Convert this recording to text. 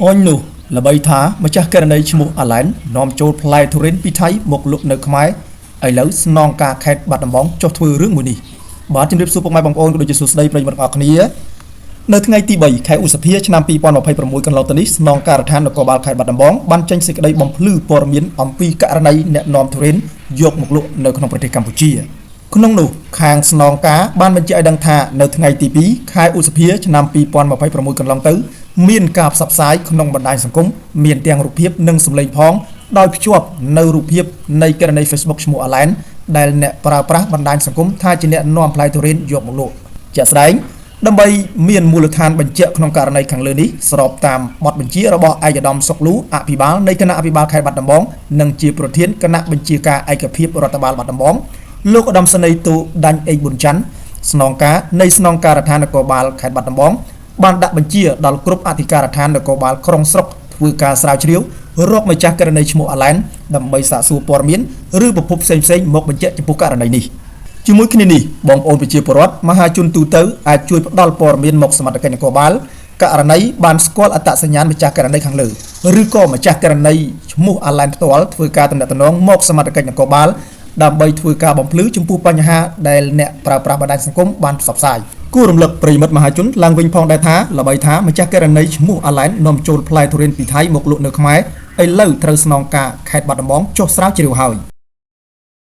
អូននោះល្បីថាម្ចាស់ករណីឈ្មោះអាឡែននាំចូលផ្លែទុរេនពីថៃមកលក់នៅខ្មែរឥឡូវស្នងការខេត្តបាត់ដំបងចុះធ្វើរឿងមួយនេះបាទជំរាបសួរពុកម៉ែបងប្អូនក៏ដូចជាសួស្តីប្រិយមិត្តទាំងអស់គ្នានៅថ្ងៃទី3ខែឧសភាឆ្នាំ2026កន្លងទៅនេះស្នងការដ្ឋាននគរបាលខេត្តបាត់ដំបងបានចេញសេចក្តីបំភ្លឺព័ត៌មានអំពីករណីអ្នកនាំទុរេនយកមកលក់នៅក្នុងប្រទេសកម្ពុជាក្នុងនោះខាងស្នងការបានបញ្ជាក់ឲ្យដឹងថានៅថ្ងៃទី2ខែឧសភាឆ្នាំ2026កន្លងទៅមានការផ្សព្វផ្សាយក្នុងបណ្ដាញសង្គមមានទាំងរូបភាពនិងសម្លេងផងដោយភ្ជាប់នៅរូបភាពនៃករណី Facebook ឈ្មោះអាឡែនដែលអ្នកប្រើប្រាស់បណ្ដាញសង្គមថាជាអ្នកនាំផ្លែទុរេនយកមកលក់ជាក់ស្ដែងដើម្បីមានមូលដ្ឋានបញ្ជាក់ក្នុងករណីខាងលើនេះស្របតាមបទបញ្ជារបស់ឯកឧត្តមសុកលូអភិបាលនៃគណៈអភិបាលខេត្តបាត់ដំបងនិងជាប្រធានគណៈបញ្ជាការឯកភាពរដ្ឋបាលបាត់ដំបងលោកឧត្តមសេនីយ៍ទូដាញ់អេកប៊ុនច័ន្ទស្នងការនៃស្នងការដ្ឋាននគរបាលខេត្តបាត់ដំបងបានដាក់បញ្ជាដល់គ្រប់អធិការដ្ឋាននគរបាលក្រុងស្រុកធ្វើការស្រាវជ្រាវរកម្ចាស់ករណីឈ្មោះអាឡែនដើម្បីសាកសួរព័ត៌មានឬប្រភពផ្សេងៗមកបញ្ជាក់ចំពោះករណីនេះជាមួយគ្នានេះបងប្អូនប្រជាពលរដ្ឋមហាជនទូទៅអាចជួយផ្ដល់ព័ត៌មានមកសមត្ថកិច្ចនគរបាលករណីបានស្គាល់អត្តសញ្ញាណម្ចាស់ករណីខាងលើឬក៏ម្ចាស់ករណីឈ្មោះអាឡែនផ្ទាល់ធ្វើការទំនាក់ទំនងមកសមត្ថកិច្ចនគរបាលដើម្បីធ្វើការបំភ្លឺចំពោះបញ្ហាដែលអ្នកប្រើប្រាស់បណ្ដាញសង្គមបានផ្សព្វផ្សាយគួររំលឹកប្រិយមិត្តមហាជនឡើងវិញផងដែរថាល្បីថាម្ចាស់ករណីឈ្មោះអាឡែននាំចូលផ្លែទុរេនពីថៃមកលក់នៅខ្មែរឥឡូវត្រូវស្នងការខេត្តបាត់ដំបងចុះស្រាវជ្រាវហើយ